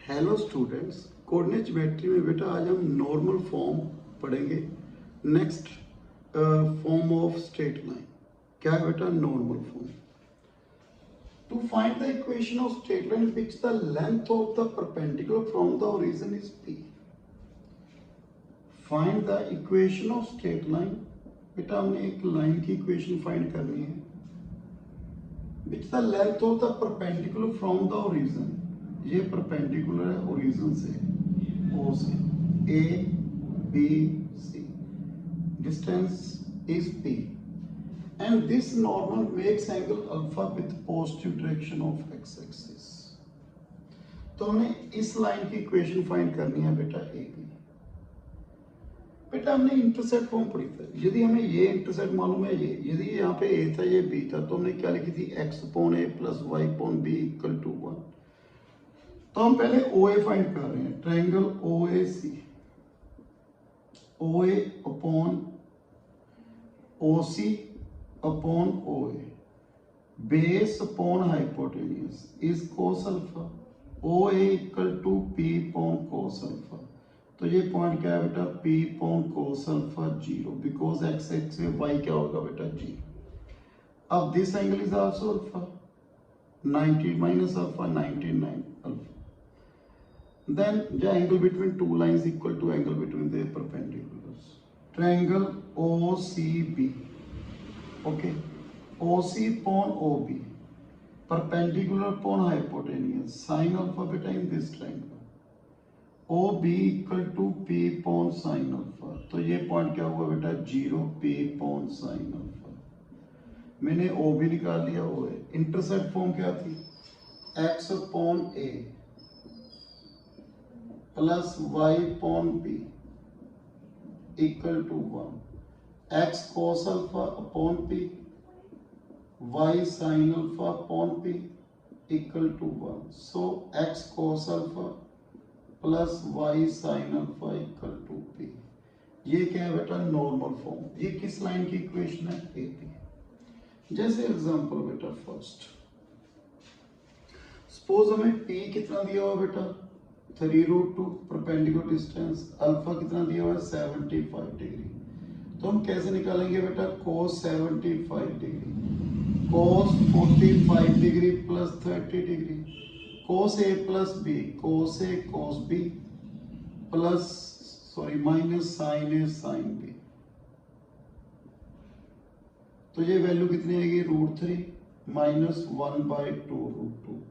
Hello students, coordinate geometry में बेटा आज हम नॉर्मल फॉर्म पढ़ेंगे। Next form of straight line क्या है बेटा? Normal form. To find the equation of straight line which the length of the perpendicular from the origin is p। Find the equation of straight line. बेटा हमने एक line की equation find करनी है which the length of the perpendicular from the origin. ये perpendicular है origin से, O से, A B C, distance is P and this normal makes angle alpha with positive direction of x axis. तो हमने इस line की equation find करनी है बेटा ए बी। बेटा हमने इंटरसेप्ट फॉर्म पढ़ी था। यदि हमें ये इंटरसेप्ट मालूम है, ये यदि यहाँ पे ए था ये बी था, तो हमने क्या लिखी थी? X upon a plus y upon b equal to 1। तो हम पहले OA फाइंड कर रहे हैं। Triangle OAC, OA upon OC upon OA, base upon hypotenuse is cos alpha, OA equal to P upon cos alpha. तो ये point क्या है बेटा? P upon cos alpha 0, because x axis से y क्या होगा बेटा? 0। अब this angle is also alpha, 90 minus alpha 99 alpha. Then the angle between two lines equal to angle between their perpendiculars. Triangle OCB. Okay. OC upon OB. Perpendicular upon hypotenuse. Sin alpha beta in this triangle. OB equal to P upon sin alpha. तो ये point क्या हुआ बेटा? 0 P upon sin alpha. मैंने OB निकाल लिया। OA. Intercept form क्या थी? X upon A plus y upon p equal to 1, x cos alpha upon p, y sin alpha upon p equal to 1। So x cos alpha plus y sin alpha equal to p। ये क्या है बेटा? Normal form. ये किस लाइन की equation है? A P. जैसे एग्जांपल बेटा फर्स्ट, सपोज हमें p कितना दिया हुआ बेटा? 3√2 परपेंडिकुलर डिस्टेंस, अल्फा कितना दिया हुआ है? 75 डिग्री। तो हम कैसे निकालेंगे बेटा? cos 75 degree, cos 45 degree plus 30 degree, cos a plus b, cos a cos b plus minus sin a sin b। तो ये वैल्यू कितनी आएगी? √3 माइनस 1/2 √2।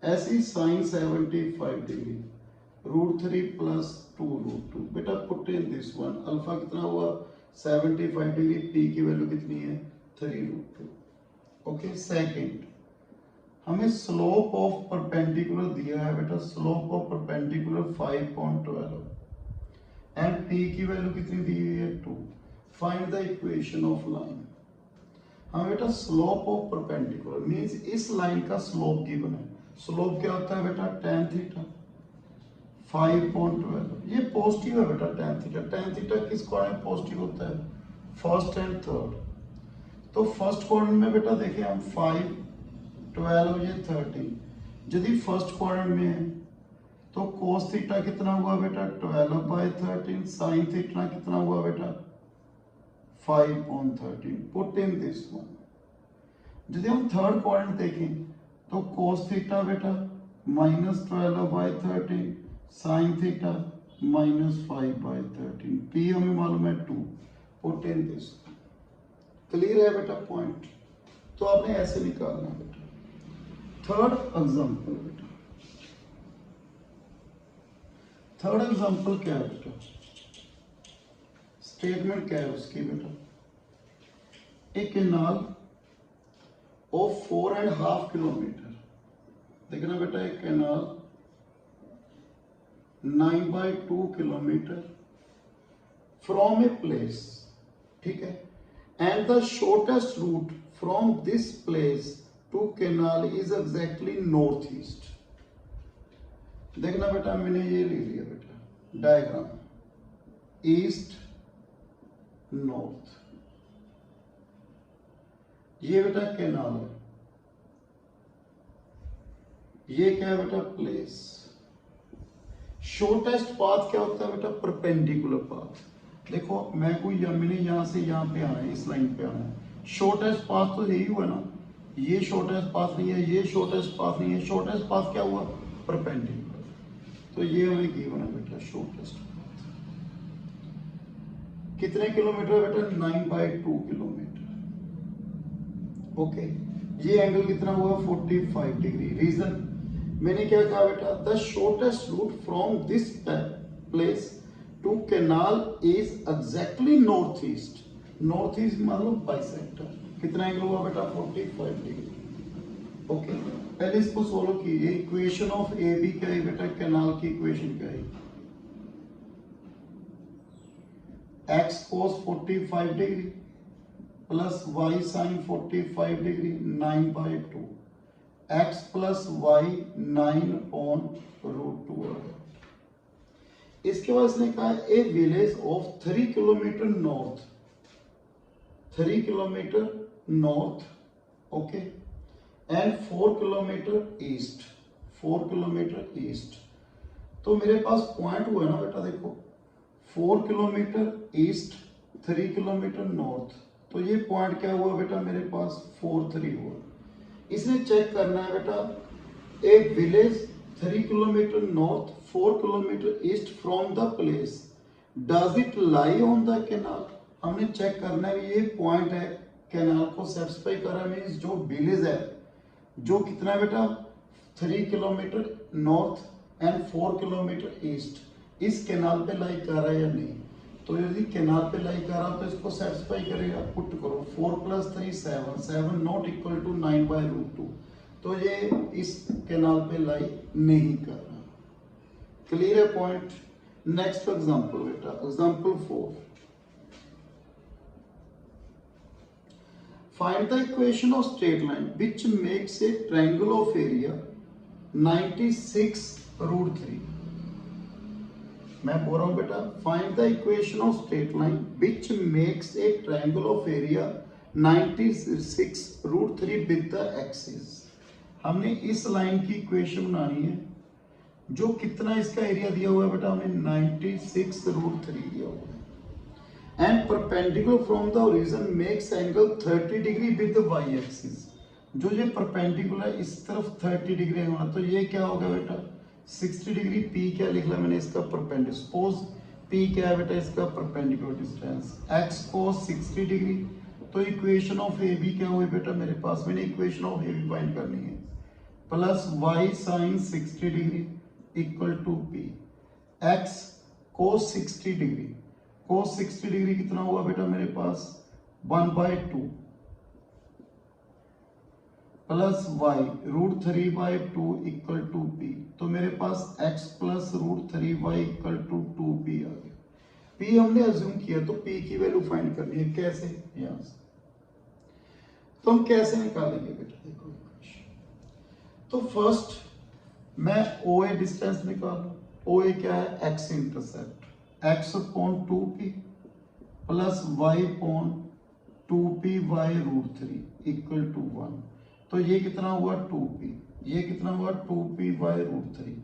ऐसे ही sin 75 डिग्री, √3 प्लस 2 √2। बेटा put in this one, alpha कितना हुआ? 75 डिग्री, पी की value कितनी है? 3√2। ओके। सेकंड, हमें स्लोप ऑफ परपेंडिकुलर दिया है बेटा, slope of perpendicular 5.12 and P की वैल्यू कितनी दी हुई है? 2। Find the equation of line. हाँ बेटा, स्लोप ऑफ परपेंडिकुलर मींस इस लाइन का स्लोप गिवन है। स्लोप क्या होता है बेटा? tan theta 5.12। ये पॉजिटिव है बेटा tan थीटा। tan थीटा किस क्वाड्रेंट में पॉजिटिव होता है? First and third. तो फर्स्ट क्वाड्रेंट में बेटा देखिए हम 5, 12, ये 13। यदि फर्स्ट क्वाड्रेंट में है तो cos थीटा कितना हुआ बेटा? 12/13। sin थीटा कितना हुआ बेटा? 5/13। Put in this one. यदि हम थर्ड क्वाड्रेंट देखें तो cos थीटा बेटा -12/13, sin थीटा -5/13। p हमें मालूम है 2। Put in this. क्लियर है बेटा पॉइंट? तो आपने ऐसे निकालना बेटा। थर्ड एग्जांपल बेटा, थर्ड एग्जांपल क्या है बेटा? स्टेटमेंट क्या है उसकी बेटा? A canal of 4.5 kilometre. देखना बेटा, एक canal 9/2 kilometre from a place, ठीक है, and the shortest route from this place to canal is exactly north east. देखना बेटा, मैंने ये ले लिया बेटा डायग्राम, ईस्ट नॉर्थ। ये बेटा कैनाल है, ये क्या है बेटा? प्लेस। शॉर्टेस्ट पाथ क्या होता है बेटा? Perpendicular path. देखो मैं कोई मैंने यहाँ से यहाँ पे आना है, इस लाइन पे आना है, शॉर्टेस्ट पाथ तो यही हुआ ना, ये शॉर्टेस्ट पाथ नहीं है, ये शॉर्टेस्ट पाथ नहीं है, शॉर्टेस्ट पाथ क्या हुआ? परपेंडिकुलर। तो ये हमें गिवन है बेटा शॉर्टेस्ट पाथ। कितने किलोमीटर बेटा? 9/2 किलोमीटर। ओके, ये एंगल कितना हुआ? 45 डिग्री। रीजन मैंने क्या कहा बेटा? The shortest route from this place to canal is exactly north east. North east मतलब बाइसेक्टर। कितना एंगल हुआ बेटा? 45 डिग्री। ओके, पहले इसको सोल्व कीजिए। इक्वेशन ऑफ ए बी क्या है बेटा? कैनाल की इक्वेशन क्या है? X cos 45 degree plus y sine 45 degree 9/2 x plus y 9/√2 आ गया। इसके बाद इसने कहा a village of 3 kilometre north, 3 kilometre north, okay, and 4 kilometre east, 4 kilometre east. तो मेरे पास पॉइंट हुआ ना बेटा, देखो 4 किलोमीटर ईस्ट, 3 किलोमीटर नॉर्थ। तो ये पॉइंट क्या हुआ बेटा? मेरे पास 4-3 हुआ। इसने चेक करना है बेटा ए village 3 kilometre north, 4 kilometre east from the place, does it lie on the canal. हमने चेक करना है ये पॉइंट है, कैनाल को सेटिस्फाई करा, मीन्स जो विलेज है जो कितना है बेटा? 3 kilometre north and 4 kilometre east, इस कैनाल पे लाई कर रहा है या नहीं। तो यदि कैनाल पे लाई कर रहा तो इसको सेटिस्फाई करेगा। पुट करो 4 + 3 7, 7 नॉट इक्वल टू 9/√2। तो ये इस कैनाल पे लाई नहीं कर रहा। क्लियर है पॉइंट? नेक्स्ट एग्जांपल बेटा, example 4। Find the equation of straight line which makes a triangle of area 96√3। मैं बोल रहा हूं बेटा, find the equation of straight line which makes a triangle of area 96√3 with the axis. हमने इस line की equation बनानी है जो कितना इसका एरिया दिया हुआ है बेटा? हमें 96√3 दिया हुआ है। And perpendicular from the origin makes angle 30 degree with the y axis. जो ये परपेंडिकुलर इस तरफ 30 डिग्री होना, तो ये क्या होगा बेटा? 60 डिग्री। पी क्या लिख लिया मैंने? इसका परपेंडिकुलर। सपोज पी क्या है बेटा? इसका perpendicular distance. X cos 60 degree. तो इक्वेशन ऑफ ए बी क्या हुई बेटा मेरे पास? मैंने equation of A B find करनी है। Plus y sine 60 degree equal to P. X cos 60 degree, cos 60 degree कितना हुआ बेटा मेरे पास? 1/2 plus y √3/2 equal to P. तो मेरे पास x plus √3y equal to 2p आ गया। p हमने अज्यूम किया, तो p की वैल्यू फाइंड करनी है। कैसे? यहां से। तो हम कैसे निकालेंगे बेटा? देखो तो फर्स्ट मैं OA डिस्टेंस निकालू। OA क्या है? x intercept, x/2p plus y/2py √3 equal to 1। तो ये कितना हुआ? 2p। ये कितना हुआ? 2py√3।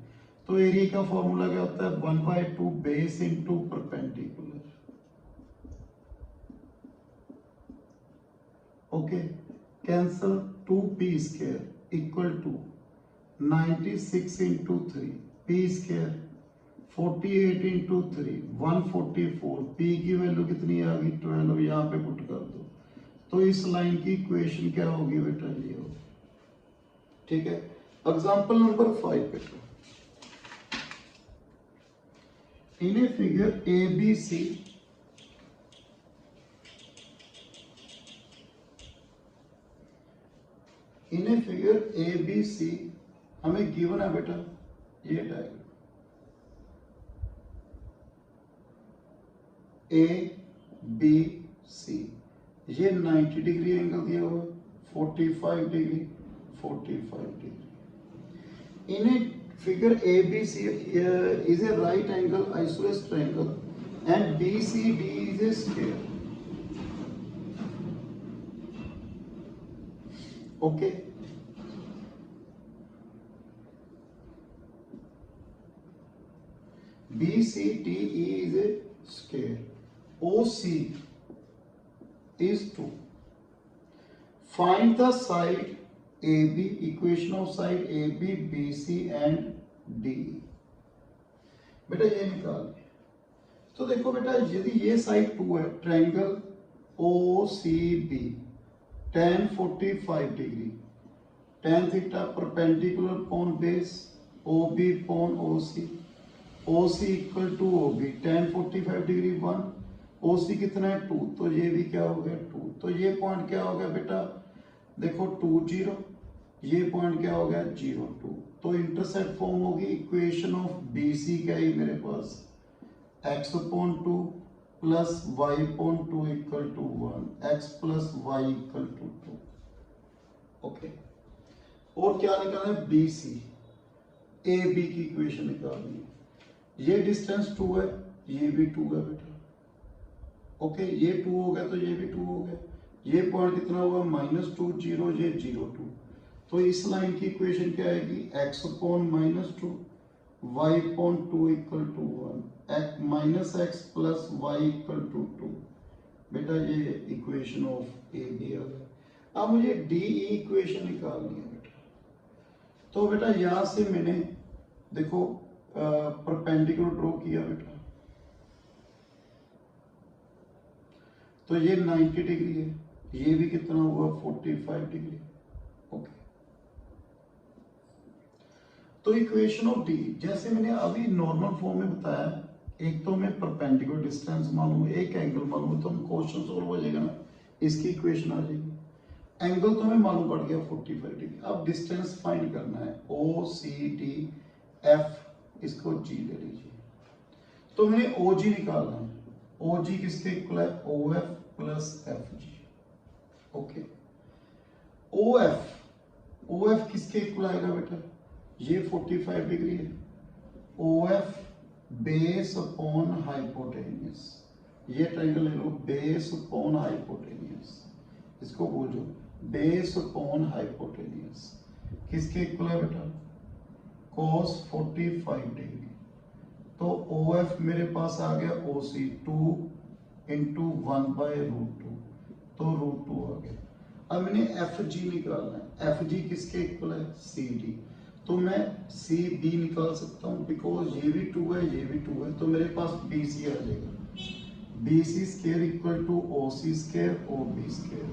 तो एरिया का फॉर्मूला क्या होता है? 1/2 base into perpendicular. Okay, cancel 2p² equal to 96 into 3 p², 48 into 3 144। p की वैल्यू कितनी आ गई? 12। यहाँ पे पुट कर दो। तो इस लाइन की इक्वेशन क्या होगी बेटा? ये होगी। ठीक है, एग्जांपल नंबर 5 बेटा। इन a figure ABC in a figure ABC हमें गिवन है बेटा ये डायग्राम ABC। ये 90 डिग्री एंगल दिया हुआ, 45 degree, 45 degree. In a figure ABC is a right angle isosceles triangle and BCD is a square. Okay. BCDE is a square. OC is 2. Find the side AB, equation of side AB, BC and DE. बेटा ये निकाल, तो देखो बेटा यदि ये side 2 है, triangle OCB tan 45 degree, tan theta perpendicular upon base, OB upon OC, OC equal to OB, tan 45 degree 1, OC कितना है 2, तो ये भी क्या हो गया 2, तो ये पॉइंट क्या हो गया बेटा, देखो 2 0, ये पॉइंट क्या हो गया 0 2, तो इंटरसेप्ट फॉर्म होगी इक्वेशन ऑफ BC क्या है मेरे पास, x upon 2 plus y upon 2 equal to 1, x plus y equal to 2। Okay, और क्या निकालना है BC, AB की इक्वेशन निकालनी है। ये डिस्टेंस 2 है, ये भी 2 है बेटा। ओके, ये 2 हो गया तो ये भी 2 हो गया। ये पॉइंट कितना होगा -2 0, ये 0 2, तो इस लाइन की इक्वेशन क्या आएगी, x upon -2 y upon 2 equal to 1, minus x plus y equal to 2। बेटा ये इक्वेशन ऑफ ए बी आ गया। अब मुझे डी इक्वेशन निकालनी है बेटा। तो बेटा यहां से मैंने देखो परपेंडिकुलर ड्रॉ किया बेटा, तो ये 90 डिग्री है, ये भी कितना हुआ 45 डिग्री। ओके, तो इक्वेशन ऑफ डी जैसे मैंने अभी नॉर्मल फॉर्म में बताया, एक तो मैं परपेंडिकुलर डिस्टेंस मालूम, एक एंगल मालूम, तो हम क्वेश्चन सोल्व हो जाएगा ना, इसकी इक्वेशन आ जाएगी। एंगल तो हमें मालूम पड़ गया 45 डिग्री। अब डिस्टेंस फाइंड करना है, ओ सी डी एफ, इसको जी ले लीजिए। तो मैंने ओ जी निकालना है, ओ जी किसके इक्वल है, O F plus F G. Okay, O F किसके इक्वल आएगा बेटा, ये 45 डिग्री है, O F base upon hypotenuse, ये ट्रायंगल ले लो, बेस अपॉन हाइपोटेन्यूस, इसको बोलो बेस अपॉन हाइपोटेन्यूस, किसके इक्वल है बेटा, cos 45 डिग्री। तो ओ एफ मेरे पास आ गया ओ सी 2 इंटू 1/√2, तो √2 आ गया। अब मैंने एफ जी निकालना है, एफ जी किसके इक्वल है, सी डी, तो मैं सी बी निकाल सकता हूँ, बिकॉज ये भी 2 है, ये भी 2 है, तो मेरे पास बी सी आ जाएगा, B C square equal to O C square O B square,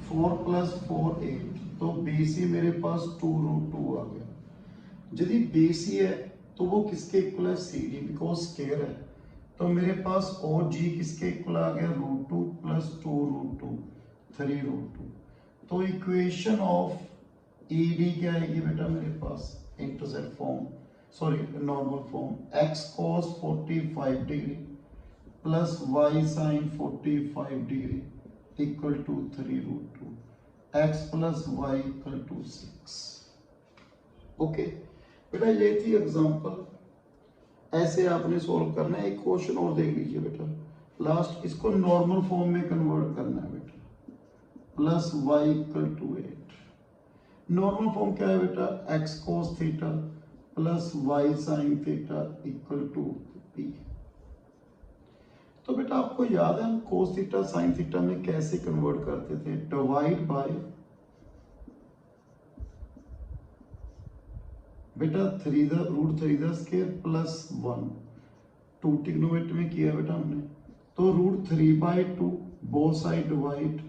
4 + 4 8, तो बी सी मेरे पास 2√2 आ गया। यदि बी सी है तो वो किसके इक्वल है, सी डी, बिकॉज स्केयर है, तो मेरे पास ओ जी किसके इक्वल आ गया, √2 + 2√2 3√2। तो इक्वेशन ऑफ ई डी क्या आएगी बेटा मेरे पास, intercept form, sorry normal form, x cos 45 degree plus y sin 45 degree equal to 3√2, x plus y equal to 6। Okay बेटा, ये थी एग्जांपल, ऐसे आपने सॉल्व करना है। एक क्वेश्चन और देख लीजिए बेटा लास्ट, इसको नॉर्मल फॉर्म में कन्वर्ट करना है बेटा, plus y equal to 8। Normal form क्या है बेटा, x cos theta plus y sin theta equal to p। तो बेटा आपको याद है हम cos थीटा sin थीटा में कैसे कन्वर्ट करते थे, डिवाइड बाय बेटा √3 स्क्वायर प्लस 1, 2 ट्रिग्नोमेट्री में किया बेटा हमने, तो √3/2 both side divide,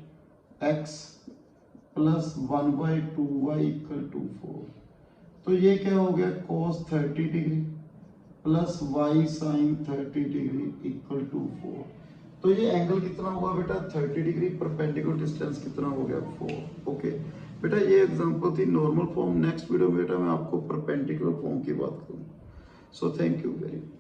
x plus 1/2y equal to 4। तो ये क्या हो गया, cos 30 degree plus y sin 30 degree equal to 4। तो ये एंगल कितना हुआ बेटा 30 डिग्री, परपेंडिकुलर डिस्टेंस कितना हो गया 4। ओके बेटा, ये एग्जांपल थी नॉर्मल फॉर्म। नेक्स्ट वीडियो में बेटा मैं आपको परपेंडिकुलर फॉर्म की बात करूँ। So thank you very much.